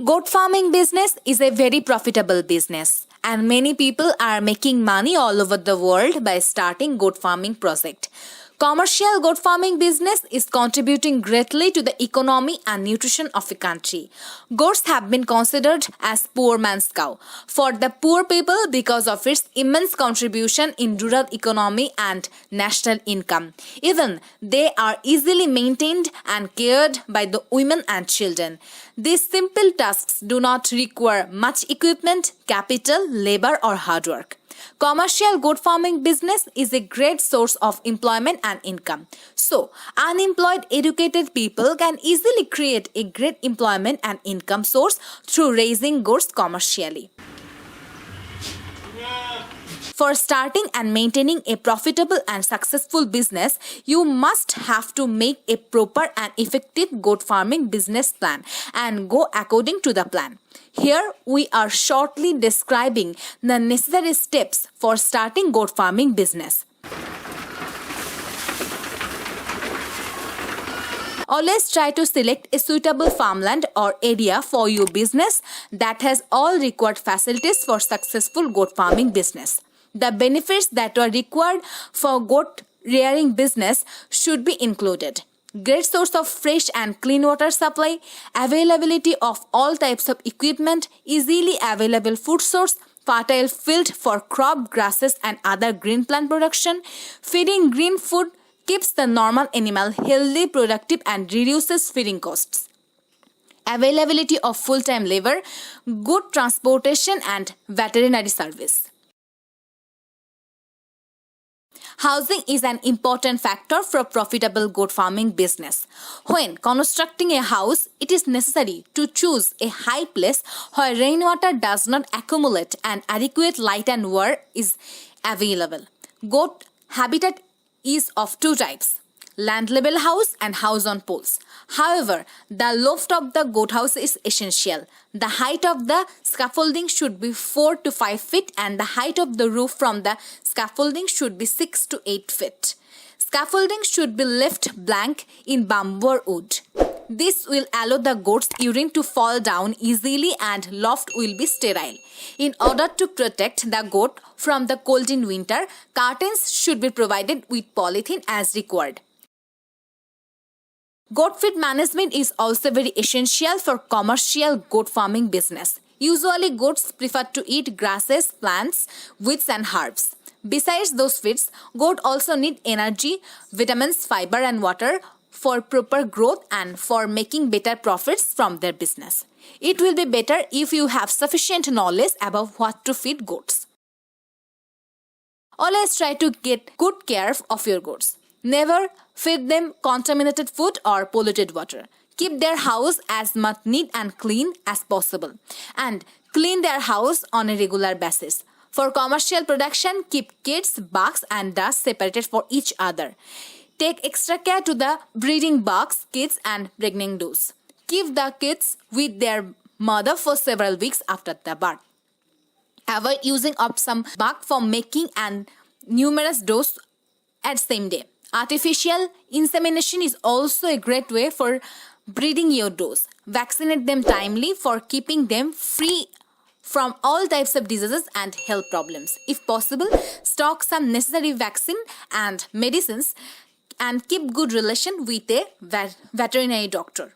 Goat farming business is a very profitable business, and many people are making money all over the world by starting goat farming project. Commercial goat farming business is contributing greatly to the economy and nutrition of a country. Goats have been considered as poor man's cow for the poor people because of its immense contribution in rural economy and national income. Even they are easily maintained and cared by the women and children. These simple tasks do not require much equipment, capital, labor or hard work. Commercial goat farming business is a great source of employment and income. So, unemployed educated people can easily create a great employment and income source through raising goats commercially. For starting and maintaining a profitable and successful business, you must have to make a proper and effective goat farming business plan and go according to the plan. Here we are shortly describing the necessary steps for starting goat farming business. Always try to select a suitable farmland or area for your business that has all required facilities for successful goat farming business. The benefits that are required for goat rearing business should be included. Great source of fresh and clean water supply, availability of all types of equipment, easily available food source, fertile field for crop, grasses and other green plant production. Feeding green food keeps the normal animal healthy, productive and reduces feeding costs. Availability of full-time labor, good transportation and veterinary service. Housing is an important factor for profitable goat farming business. When constructing a house, it is necessary to choose a high place where rainwater does not accumulate and adequate light and air is available. Goat habitat is of two types: land level house and house on poles. However, the loft of the goat house is essential. The height of the scaffolding should be 4 to 5 feet and the height of the roof from the scaffolding should be 6 to 8 feet. Scaffolding should be left blank in bamboo or wood. This will allow the goat's urine to fall down easily and loft will be sterile. In order to protect the goat from the cold in winter, curtains should be provided with polythene as required. Goat feed management is also very essential for commercial goat farming business. Usually goats prefer to eat grasses, plants, weeds and herbs. Besides those feeds, goats also need energy, vitamins, fiber and water for proper growth and for making better profits from their business. It will be better if you have sufficient knowledge about what to feed goats. Always try to get good care of your goats. Never feed them contaminated food or polluted water. Keep their house as much neat and clean as possible and clean their house on a regular basis. For commercial production, keep kids, bugs and dust separated for each other. Take extra care to the breeding bugs, kids and pregnant does. Keep the kids with their mother for several weeks after the birth. Avoid using up some bug for making and numerous does at same day. Artificial insemination is also a great way for breeding your does. Vaccinate them timely for keeping them free from all types of diseases and health problems. If possible, stock some necessary vaccine and medicines and keep good relation with a veterinary doctor.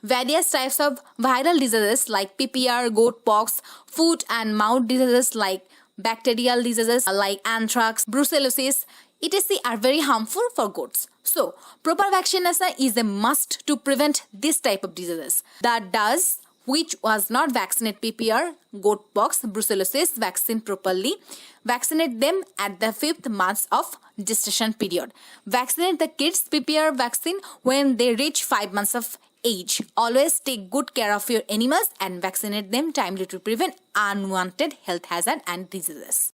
Various types of viral diseases like PPR, goat pox, foot and mouth diseases like bacterial diseases like anthrax, brucellosis, etc. are very harmful for goats. So, proper vaccination is a must to prevent this type of diseases. The does which was not vaccinate PPR, goat pox, brucellosis vaccine properly, vaccinate them at the 5th month of gestation period. Vaccinate the kids PPR vaccine when they reach 5 months of age. Always take good care of your animals and vaccinate them timely to prevent unwanted health hazard and diseases.